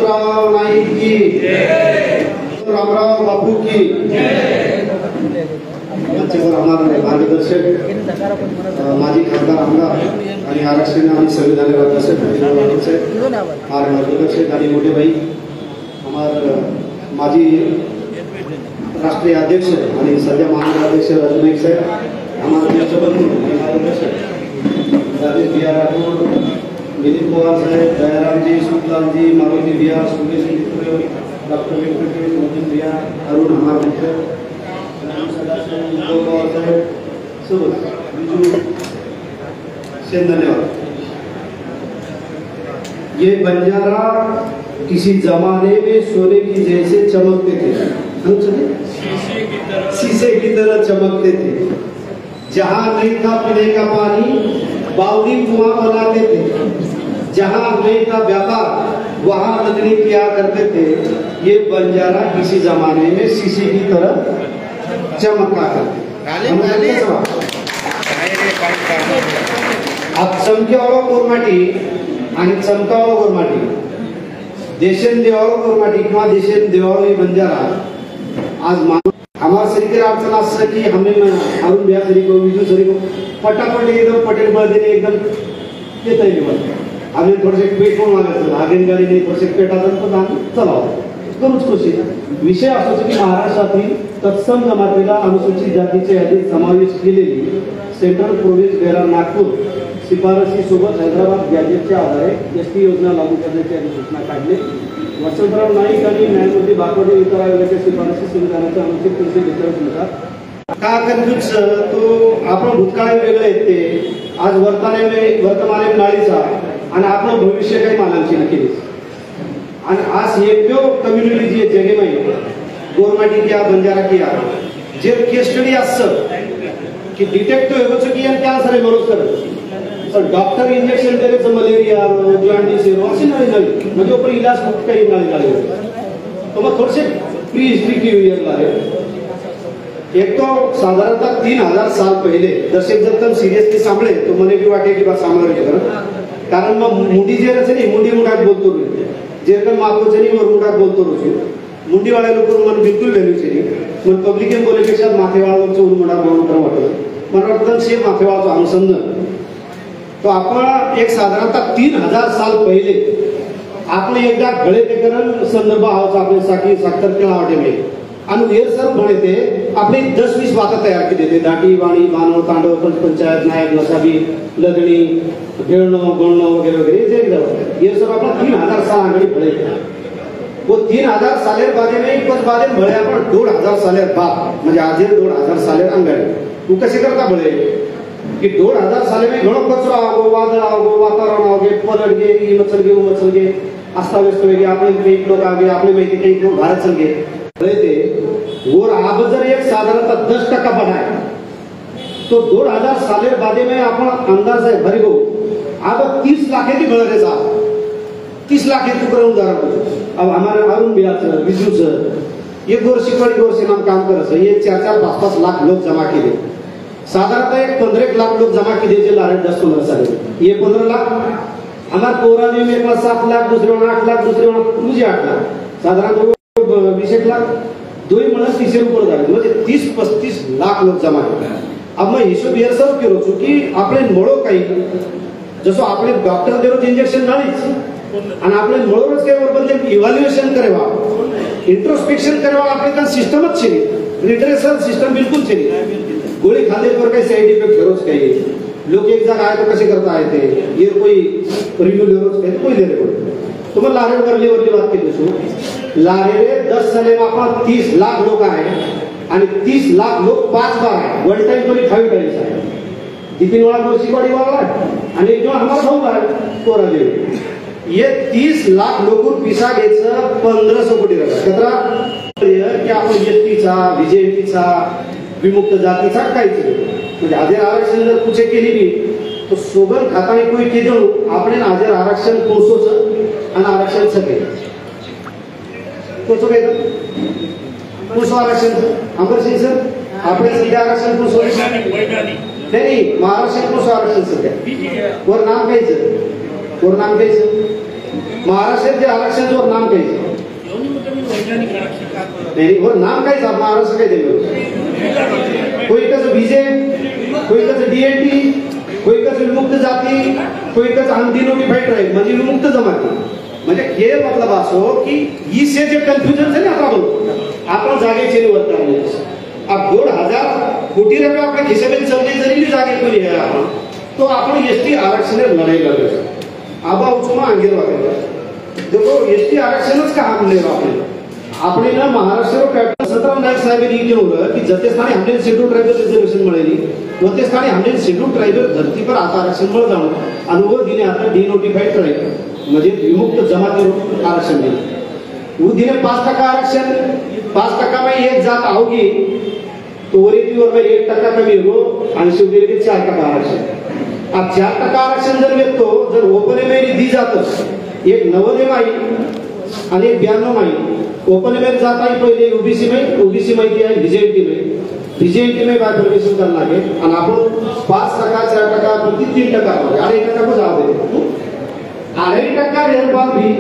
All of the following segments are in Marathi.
वसंतराव नाईक की रामराव बापू की हमारे मार्गदर्शक माजी खासदार आमदार आणि आरक्षण आणि संविधान मार्गदर्शक आणि मोठे भाई हमारे माजी राष्ट्रीय अध्यक्ष आणि सध्या महानगराध्यक्ष राजू नाईक साहेब हमारे मार्गदर्शक राजेश बिहार राठौर विनीत पवार साहेब दयाराम जी सुखलाल जी मारुति बिहार सुरेश मित्र डॉक्टर वेंकटेश मोहन बिहार अरुण हमारे मित्र पवार साहेब सब धन्यवाद। ये बंजारा किसी जमाने में सोने की जैसे चमकते थे, शीशे की तरह चमकते थे। जहां नहीं था पीने का पानी बावड़ी कुआं बनाते थे, जहां नहीं था व्यापार वहां लकड़ी किया करते थे। ये बंजारा किसी जमाने में शीशे की तरह चमका करते। अब चमकेवाळो गोरमाटी आणि चमकावाळो गोरमाटी देशेन देवाळो गोरमाटी किंवा देशेन देवाळो ही बंजारा आज हमारे शरीर अडचण असं की हमें अरुण बिहार सरी को विजू सरी को पटापट एकदम पटेल बळदेने एकदम येता येईल आम्ही थोडेसे पेट म्हणून मागायचं आगेन गाडीने थोडेसे पेटाचं पण आम्ही चलावं करूच खुशी विषय असो की महाराष्ट्रातील तत्सम जमातीला अनुसूचित जातीच्या यादीत समावेश केलेली सेंट्रल प्रोव्हिन्स बेरा नागपूर शिफारसी सोबत हैदराबाद गॅजेटच्या आधारे एसटी योजना लागू करण्याची अधिसूचना काढली। वसंतराव नाईक आणि न्यायमूर्ती बाकवडे वित्त आयोगाच्या शिफारसी संविधानाच्या अनुच्छेद 342 नुसार का कन्फ्युज तो आपण भूतकाळी वेगळे आहेत ते आज वर्तमाने नाळीचा आणि आपण भविष्य काही मानांची नक्की आणि आज एक कम्युनिटी जी जगे में गोरमाटी किया बंजारा किया जे केस स्टडी असं की डिटेक्टिव होतो की त्या सारे बरोबर तर डॉक्टर इंजेक्शन द्यायचं मलेरिया जॉन्डिस अशी नळी म्हणजे पण इलाज खूप काही नळी तो मग थोडेसे प्री हिस्ट्री की हुई है। एक तो साधारणतः 3000 साल पहले दर्शक जब तक सीरियसली सांभळे तो मने भी वाटे की बात सांभाळायची कारण मग मुंडी जे रचे नाही मुंडी मुंडात बोलतो जेरकल मापो चली वर मुंडात बोलतो रोजू मुंडी वाले लोक मन बिलकुल व्हॅल्यू चली मग पब्लिकन बोलेपेक्षा माथेवाळाचं मुंडात बोलणं वाटतं मला वाटतं से माथेवाळाचं अनुसंधान तो आपण एक साधारणतः 3000 साल पहिले आपण एकदा गळेकरण संदर्भ आहोत आपले साखी साखर केला वाटे में आणि वेर सर म्हणते आपली 10-20 बाता तयार केली ते दाटी वाणी मानव तांडव पंचायत नायक नसाबी लदणी घेणं गणणं वगैरे वगैरे जे ये सब आपला 3000 साल आगे बढ़े वो 3000 सालेर बादे में कुछ बादे बढ़े आपण 2000 सालेर बाद म्हणजे आज 2000 सालेर अंगाडे तू कसे करता बढ़े कि 2000 साले में घणो कचरो आवो वादळ आवो वातावरण आवगे पलट गे मचल गे अस्ताव्यस्त वेगे आपले एक लोक आगे आपले माहिती काही लोक भारत चल गे ते और अब जर एक साधारणतः 10% बढ़ाए तो 2000 सालेर बादे में अपन अंदाज है भरी गो अब 30 लाख की बढ़ रहे साहब 30 लाख की करून जा रहा अब हमारे अरुण बिहार विजू सर ये गोर से नाम काम कर रहे ये 4-5 लाख लोग जमा किए साधारणतः एक 15 लाख लोग जमा किए जे लारे 10 साल ये 15 लाख हमारे कोरानी में 7 लाख दूसरे 8 लाख दूसरे मुझे 8 लाख साधारण 20 लाख दो ही म्हणून 30 ऊपर झाले म्हणजे 30-35 लाख लोक जमा केले। अब मैं हिशोब ये सब करो की आपले मळो काही जसो आपले डॉक्टर देरो इंजेक्शन नाळीच आणि आपले मळोच काही बरोबर इव्हॅल्युएशन करेवा इंट्रोस्पेक्शन करेवा आपले का सिस्टमच छे लिटरेचर सिस्टम बिल्कुल छे गोळी खाने पर काही साइड इफेक्ट करोच काही लोग एक जगह आए तो कैसे करता है थे ये कोई रिव्यू लेरोच काही कोई ले रे तुम्हें लारे वरली बात केली सो लारे 10 साले में आपण 30 लाख लोग आहे आणि 30 लाख लोग 5 बार आहे वन टाइम कोणी 5 टाइम्स आहे 3 वाला गोशी पड़ी वाला आणि एक जो हमारा भाऊ आहे कोरा दे ये 30 लाख लोक पिसा घ्यायचं 1500 कोटी रुपये कतरा की आपण एसटीचा बीजेपीचा विमुक्त जातीचा काहीच म्हणजे आधार आरक्षण जर कुठे केली बी तो सोबत खाताने कोई केलं आपण आधार आरक्षण कोर्सोचं आणि आरक्षण सगळे कोर्सो काय कोर्सो आरक्षण अमर सिंह सर आपण सध्या आरक्षण कोर्सो नाही महाराष्ट्र कोर्सो आरक्षण सध्या वर नाम घ्यायचं महाराष्ट्राचे आरक्षण वर नाम काही वर नाम काही महाराष्ट्र काही देवे कोई कसं बीजे कोई कसं डीएनटी कोई कसं विमुक्त जाती कोई कसं अनडिनोटिफाईड राहील म्हणजे विमुक्त जमाती म्हणजे हे मतलब असो की इससे जे कन्फ्युजन आहे ना आपण जागेचे निवड करणे अब 2000 कोटी रुपये आपल्या खिशामध्ये चलले जरी जागे कोणी आहे आपण तो आपण एसटी आरक्षण लढाई लढलो आबा उचमा अंगेर वागे देखो एसटी आरक्षणच का हमले आपने ना महाराष्ट्र कैप्टन सतराम नायक साहेब ने केलं की जते स्थानी हमने शेड्यूल ट्राइबल रिजर्वेशन मिळेली वते स्थानी हमने शेड्यूल ट्राइबल धरती पर आता आरक्षण मिळ जाणं आणि वो दिने आता डिनोटिफाईड करायचं म्हणजे विमुक्त जमाती आरक्षण दिले वो दिने 5% आरक्षण 5% में एक जात आओगी तो वरीवर में 1% कमी हो आणि शेवटी 4% आरक्षण अब 4% आरक्षण जर मिळतो जर ओपन में दी जात एक 90 माई आणि 92 माई ओपन में जाता है पहले ओबीसी में दिया है बीजेपी में बाइफर्केशन करना है और आपण 5% 4% प्रति 3% अढ़ाई टक्का को जाओ दे 2.5% रेलबाग भी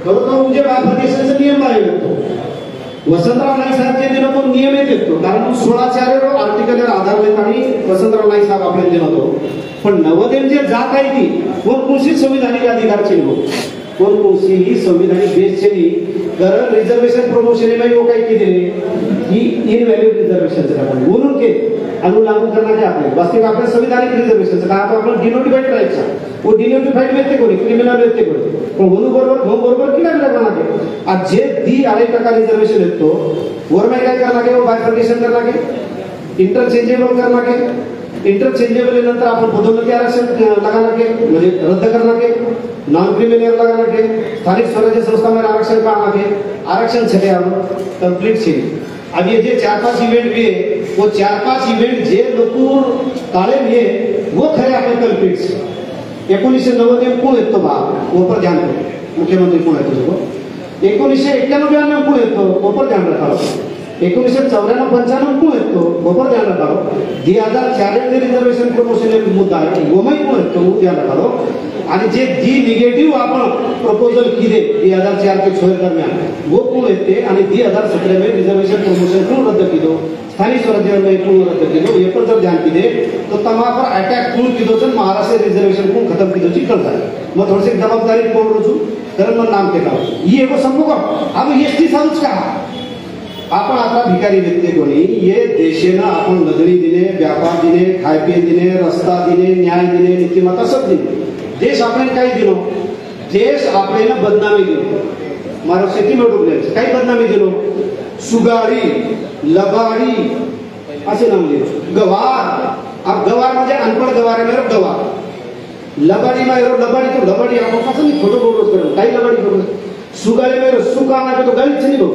खरं तर म्हणजे बायफर्केशनचा नियम आहे वसंतराव नाईक साहेबचे दिनं तो नियम येतो कारण 16 आर्टिकल आधार आणि वसंतराव नाईक साहेब आपल्याला दिलं होतो पण नवोदय जे जात आहे ती कोणकोणशी संविधानिक अधिकारची हो कोणकोणशी ही संविधानिक बेसची कारण रिझर्वेशन प्रमोशन में वो काही केले की इनव्हॅलिड रिझर्वेशन म्हणून के लागू करण्याचे आपले वास्तविक आपल्या संविधानिक रिझर्वेशन का आपण डिनोटिफाईड करायचं वो डिनोटिफाईड व्यक्ती कोणी क्रिमिनल व्यक्ती कोणी पण म्हणून बरोबर की नाही लागणार आज जे दी 2.5% रिझर्वेशन येतो वर में काय करना है वो बायफर्केशन करना है इंटरचेंजेबल करना है इंटरचेंजेबल नंतर आपण पदोन्नती आरक्षण लगाना के म्हणजे रद्द करना के नॉन क्रिमिनल लगाना के स्थानिक स्वराज्य संस्था में आरक्षण पाना के आरक्षण छठे कंप्लीट छे अब ये जे 4-5 इवेंट भी है वो 4-5 इवेंट जे लोक ताळे भी है वो खरे आपण कंप्लीट 1990 कोण येतो बा ऊपर ध्यान दो मुख्यमंत्री कोण येतो 1991 कोण येतो ऊपर ध्यान रखाओ 1994-95 कोण येतो ऊपर ध्यान रखाओ 2004 में रिजर्वेशन प्रमोशन मुद्दा है वो में कोण येतो ध्यान रखाओ आणि जे दी निगेटिव्ह आपण प्रपोजल केले 2004 के 6 दरम्यान वो कोण येते आणि 2017 में रिजर्वेशन प्रमोशन कोण रद्द केलो स्थानिक स्वराज्य में कोण रद्द केलो ये पर जब ध्यान दिले तो तमा पर अटैक कोण केलो जन महाराष्ट्र रिजर्वेशन कोण खत्म केलो ची कळत आहे मग थोडीशी जबाबदारी कोण रोजू कारण मग नाम केला ही एगो संभव अब एसटी साऊच का आपण आता भिकारी व्यक्ती कोणी ये देशेना आपण नगरी दिने व्यापार दिने खाय पिय दिने रस्ता दिने न्याय दिने नीतिमत्ता सब दिने देश आपल्याला काही दिलो देश आपल्याला बदनामी दिलो महाराष्ट्र शेती डुबले काही बदनामी दिलो सुगारी लबाडी असे नाम दिले गवार अब गवार म्हणजे अनपढ़ गवार है मेरा गवार लबाडी में लबाडी तो लबाडी आपण कसं नाही फोटो बोलत करू काही लबाडी करू सुगारी में सुका ना तो गलीच नाही बघ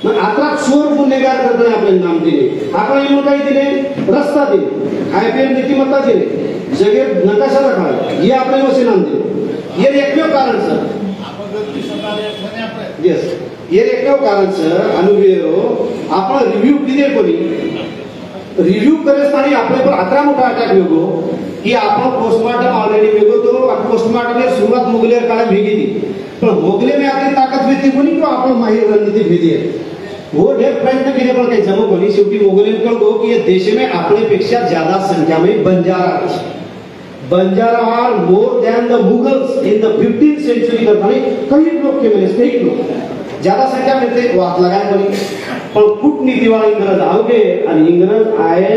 मग आता चोर गुन्हेगार करताना आपल्याला नाम दिले आपण येऊन काही दिले रस्ता दिले खाय पिय नीतिमत्ता दिले जगे नकाशा रखा ये आपने वैसे नाम दिले ये एकमेव कारण सर यस ये एकमेव कारण सर अनुभव आपण रिव्ह्यू किती कोणी रिव्ह्यू करताना आपल्या पर अतरा मोठा अटॅक वेगो की आपण पोस्टमार्टम ऑलरेडी वेगो तो पोस्टमार्टम में शुरुआत मुगले काळा भेगी थी पण मुगले में आपली ताकद भेटी कोणी किंवा आपण माहिर रणनीती भेटी आहे वो ढेर प्रयत्न केले पण काही जमो कोणी शेवटी मुगलेंकडे गो की ये देश में आपल्यापेक्षा ज्यादा संख्या में Banjara are more than the Mughals in the 15th century करताना कई लोग के मिले कई लोग ज्यादा संख्या में थे वाद लगाए कोणी पण कूटनीति वाला इंग्रज आओगे आणि इंग्रज आए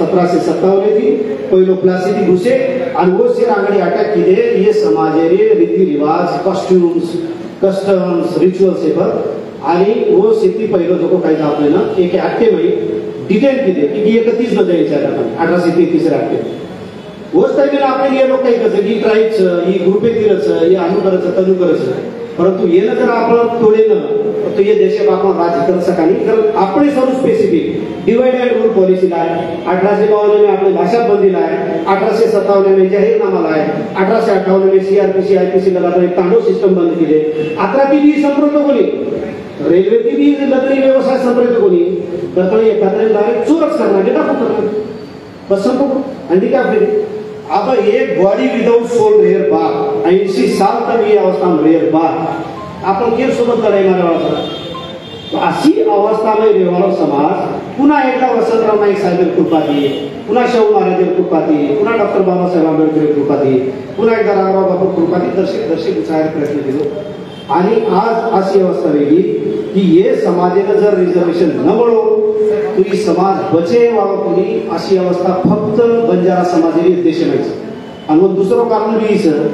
1757 थी पहिलो प्लासिटी घुसे आणि वो सिर आगड़ी अटॅक किए ये समाजेरे रीति रिवाज कस्टम्स रिच्युअल्स पर आणि वो शेती पहिलो जो काही आपल्याला एक ऍक्टिव्ह डिटेल किती की 31 मध्ये विचारला 1833 ऍक्टिव्ह वोच टाइमला आपण ये लोक काही कसं की ट्राइब्स ही ग्रुपे दिलच ये अनुकरच तनुकरच परंतु ये जर आपण तोडे न तो ये देश आपण राज्य कर सकानी कारण आपण सर्व specific divide and rule policy लाय 1852 में आपने भाषा बंदी लाय 1857 में जाहीरनामा लाय 1858 में सीआरपीसी आईपीसी लगातार एक तांडव सिस्टम बंद केले आता ती भी संप्रत कोणी रेल्वे ती भी लग्न व्यवसाय संप्रत कोणी तर एखाद्या डायरेक्ट चोरच करणार डेटा करणार बस संपू आणि काय आपले अब एक बॉडी विदाउट सोल रहेर बाद 80 साल तक ये अवस्था में रहेर बाद आपण के सोबत लढाई मारावा अशी अवस्था में रेवाळो समाज पुन्हा एकदा वसंतराव नाईक साहेब कृपा दिए, पुन्हा शाहू महाराज कृपा दिए, पुन्हा डॉक्टर बाबासाहेब आंबेडकर कृपा दिए, पुन्हा एकदा रामराव बापू कृपा दिए, दर्शक उचार प्रयत्न केलो आणि आज अशी अवस्था वेगळी की ये समाजाने जर रिझर्वेशन न मिळो तो ही समाज बचे वावपुरी अशी अवस्था फक्त बंजारा समाजाने उद्देश नाही आणि मग दुसरं कारण बी सर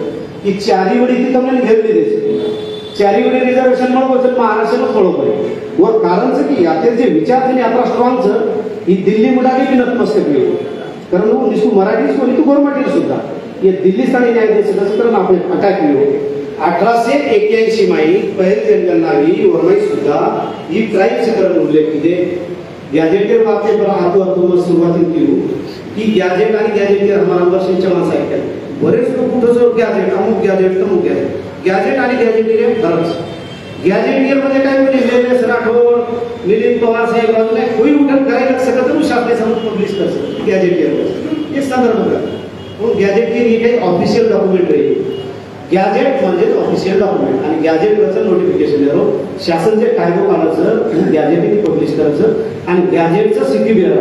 की चारी वडी ती તમને घेरली देते चारी वडी रिझर्वेशन મળવો છે મહારાષ્ટ્રનો મળવો પડે वर कारण की यातील जे विचार त्यांनी आता स्ट्रॉंग ही दिल्ली मुडाली बी नतमस्तक केली कारण निसू मराठीच बोली तू गव्हर्नमेंट सुद्धा ये दिल्ली स्थानी न्यायाधीश सदस्य आपण अटॅक केलो 1881 माई पहिले जनगणनावी वरमाई सुद्धा ही क्राईम क्षेत्रात उल्लेख केले गॅजेटेर बाबतीत बरा हातू हातू सुरुवातीत केली की गॅजेट आणि गॅजेटेर हमारा वर्षांच्या माणसाच्या बरेच लोक कुठं जो गॅजेट अमुक गॅजेट तमुक गॅजेट आणि गॅजेटेर हे फरक गॅजेटियर मध्ये काय म्हणजे निलेश राठोड मिलिंद पवार साहेब बाजूने कोई उठन करायला सकत नाही शासनाने समोर पब्लिश करतो गॅजेटियर एक संदर्भ बघा पण गॅजेटियर ही काही ऑफिशियल डॉक्युमेंट आहे गॅजेट म्हणजे ऑफिशियल डॉक्युमेंट आणि गॅजेटवरचं नोटिफिकेशन येतो शासन जे कायदो काढायचं गॅजेटिंग पब्लिश करायचं आणि गॅजेटचं सिटी बिअर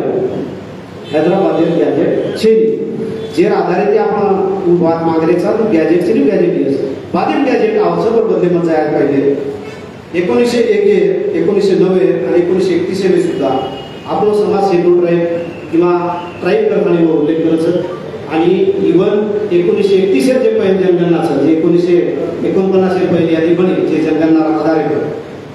हैदराबाद गॅजेट छेनी जे आधारित ते आपण बात मागरेचा गॅजेटचे नी गॅजेटियर्स बादिम गॅजेट आवश्यक बदले मध्ये जायला पाहिजे 1901 1990 आणि 1931 सुद्धा आपलो समाज शेड्यूल ट्राईब किंवा ट्राईब करताना उल्लेख करायचं आणि इवन 1931 जे पहिले जनगणनाचं जे 1949 पहिले यादी बनी जे जनगणना आधारित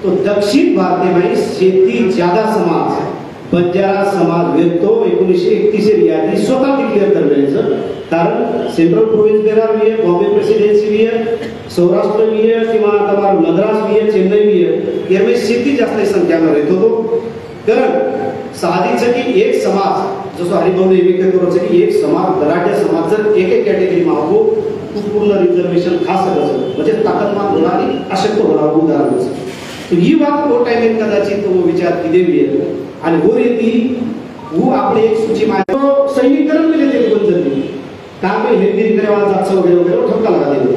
तो दक्षिण भारतीय शेती ज्यादा समाज बंजारा समाज वेतो 1931 यादी स्वतः डिक्लेअर करण्याचं कारण सेंट्रल प्रोविन्स बेरार भी है बॉम्बे प्रेसिडेंसी भी है सौराष्ट्र भी है किंवा तमार मद्रास भी है चेन्नई भी है यामध्ये शेती जास्त संख्या में रहतो तो कारण साहजिक की एक समाज जसं हरिभाऊ नेहमी कहतो की एक समाज मराठा समाज जर एक एक कॅटेगरी मागो पूर्ण रिझर्वेशन खास करायचं म्हणजे ताकदमान होणारी अशक्य होणार उदाहरण तो ही बात तो टाइम कदाचित तो विचार की देवी आहे आणि वो येती वो आपले एक सूची माय सैनिकरण में लेते बंजती काम में हिंदी करेवा जातचं वगैरे वगैरे ठपका लगा दिले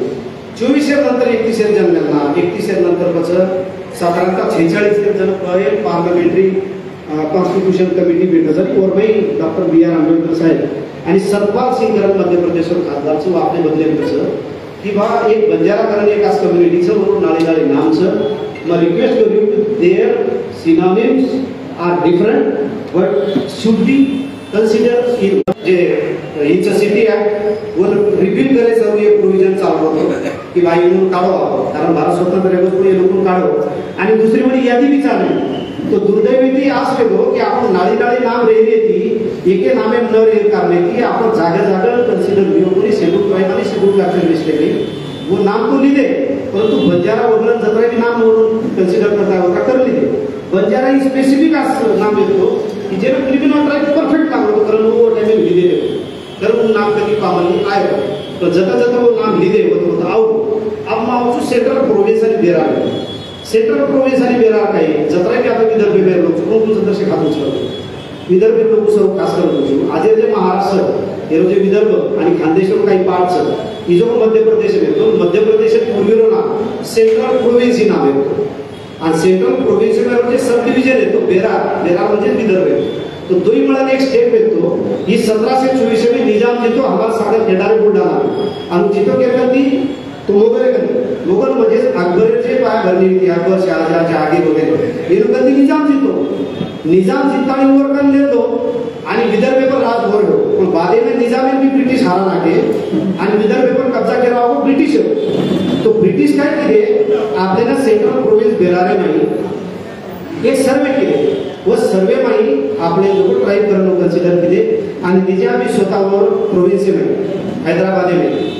24 नंतर 31 जनगणना 31 नंतर पछ साधारणतः 46 जन पहिले पार्लमेंटरी कॉन्स्टिट्यूशन कमिटी भेट झाली वरमाई डॉक्टर बी आर आंबेडकर साहेब आणि सतपाल सिंग गरज मध्य प्रदेशवर खासदारचं आपले बदले कसं की बा एक बंजारा करण एक आज कम्युनिटीचं म्हणून नाळी नामचं मग रिक्वेस्ट करू there synonyms are different but should be considered in जे इंटरसिटी ऍक्ट वर रिपीट करे सर्व एक प्रोविजन चालू होतो की भाई म्हणून काढो कारण भारत स्वतंत्र रेगोपुढे लोकून काढो आणि दुसरी म्हणजे यादी बी चालू तो दुर्दैवी ती आस वेगो की आपण नाळी नाम रेली ती एके नामे न रेल करणे की आपण जागा कन्सिडर वियोपुरी शेड्यूल ट्राइब आणि शेड्यूल कॅप्चर लिस्ट केली वो नाम तो लिहिले परंतु बंजारा वगैरे जत्राची नाम म्हणून कन्सिडर करता होता कर लिहिले बंजारा ही स्पेसिफिक असं नाम येतो की जे क्रिमिनल ट्राइब परफेक्ट काम होतो कारण वो टाइम लिहिले तर वो नाम कधी कामली आयो तो जता वो नाम लिहिले होतो आओ अब मावचू सेंट्रल प्रोविन्स आणि बेरार सेंट्रल प्रोविन्स आणि बेरार काही जत्रा की आता विदर्भ बेर लोक तुमचं दर्शक हातून विदर्भ लोक सर्व खास करतो आज जे महाराष्ट्र हे जे विदर्भ आणि खानदेशवर काही पार्ट्स ही जो मध्य प्रदेश येतो मध्य प्रदेशात पूर्वीरो ना सेंट्रल प्रोविन्स ही नाव येतो आणि सेंट्रल प्रोविन्स मध्ये सब डिव्हिजन येतो बेरार म्हणजे विदर्भ येतो तो दोही मिळून एक स्टेप येतो ही 1724 में निजाम जितो हमारा साडे खेडारे बुलढाणा आणि जितो केलं ती तो मोगल म्हणजे अकबरचे पाय भरली होती अकबर शहाजहां जहांगीर वगैरे हे लोक निजाम जितानी वर कर लेतो आणि विदर्भ पर राज भर हो पण बादे में निजाम भी ब्रिटिश हारा नाटे आणि विदर्भ पर कब्जा केला हो ब्रिटिश तो ब्रिटिश काय केले आपल्याला सेंट्रल प्रोविन्स बेरारे माही एक सर्वे केले व सर्वे माही आपले लोक ट्राइब करणं कन्सिडर केले आणि तिच्या आम्ही स्वतःवर प्रोविन्स में हैदराबाद में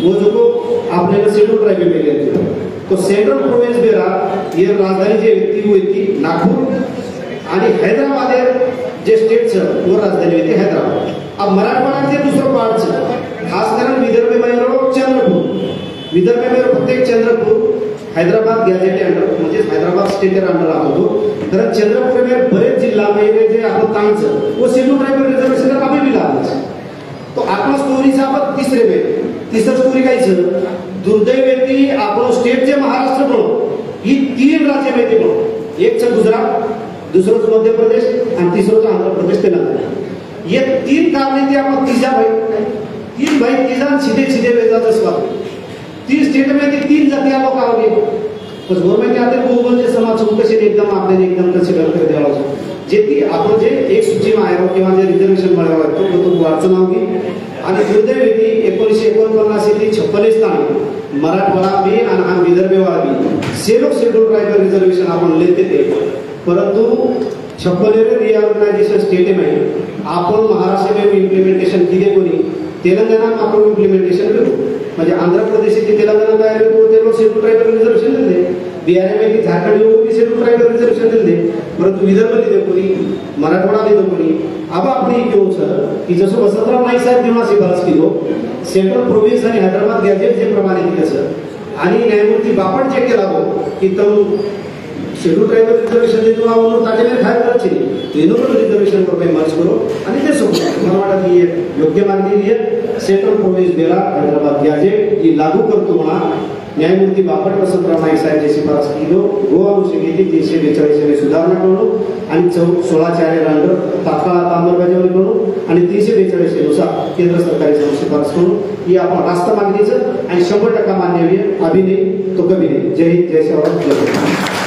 वो जो आपल्याला शेड्यूल ट्राइब में मिले तो सेंट्रल प्रोविन्स बेरार ये राजधानी जे व्यक्ती हुई थी नागपूर आणि हैदराबाद जे स्टेट वो राजधानी होती हैदराबाद अब मराठवाड्याचे दुसरं पार्ट खास करून विदर्भ में चंद्रपूर विदर्भ में प्रत्येक चंद्रपूर हैदराबाद गॅजेट अंडर म्हणजे हैदराबाद स्टेट अंडर आतो तर चंद्रपूर में बरेच जिल्हा में जे आपण तांच वो शेड्यूल ट्राइबल रिजर्वेशन का भी मिला तो आपण स्टोरीचा आपण तिसरं स्टोरी कायचं दुर्दैवी आपण स्टेटचे महाराष्ट्र म्हणून ही 3 राज्य माहिती म्हणून एकचं गुजरात, दुसरंच मध्य प्रदेश आणि तिसरंच आंध्र प्रदेश तेलंगणा. हे 3 कारणे ते आपण तीन भाई सीधे वेदाचं स्वागत 3 स्टेट मध्ये 3 जाती लोक आवडे पण गव्हर्नमेंट आता बहुबलचे समाज कसे एकदम आपल्याला एकदम कन्सिडर करत द्यावा जे ती आपण जे एक सूची मायरो किंवा जे रिझर्वेशन मिळावा तो वारचं नाव घे आणि दुर्दैवी 1949 ते 56 स्थानी मराठवाडा बी आणि विदर्भवाडा बी सेलो शेड्यूल ट्रायबल रिझर्वेशन आपण लेते ते परंतु 56 रिऑर्गनायझेशन स्टेट में आपण महाराष्ट्र में इम्प्लिमेंटेशन किती कोणी तेलंगणा आपण इम्प्लिमेंटेशन करू म्हणजे आंध्र प्रदेश ते तेलंगणा बाहेर ते लोक शेड्यूल ट्रायबल रिझर्वेशन दिले बिहार में झारखंड में शेड्यूल ट्रायबल रिझर्वेशन दिले परंतु विदर्भ लिहिले कोणी मराठवाडा लिहिले कोणी अब आपली केવું છે की जसं वसंतराव नाईक साहेब जेव्हा शिफारस केलो सेंट्रल प्रोव्हिन्स आणि हैदराबाद गॅजेट जे प्रमाणे दिलं सर आणि न्यायमूर्ती बापट जे केला हो की तम शेड्यूल ट्रायबल रिझर्वेशन देतो आवडून ताजेने काय करायचे रिन्युअबल रिझर्वेशन वर मर्ज करो आणि ते सोबत मला वाटतं की योग्य मागणी आहे सेंट्रल प्रोव्हिन्स बेला हैदराबाद गॅजेट ही लागू करतो म्हणा न्यायमूर्ती बापट वसंतराव नाईक साहेब जे शिफारस केलो गोवा अनुसूचित 342 मध्ये सुधारणा करून आणि 16 अंडर तात्काळ अंमलबजावणी करून आणि 342 नुसार केंद्र सरकारची शिफारस करून ही आपण राष्ट्र मागणीचं आणि 100% मान्य अभिनय तो कमी जय हिंद जय शिवराय जय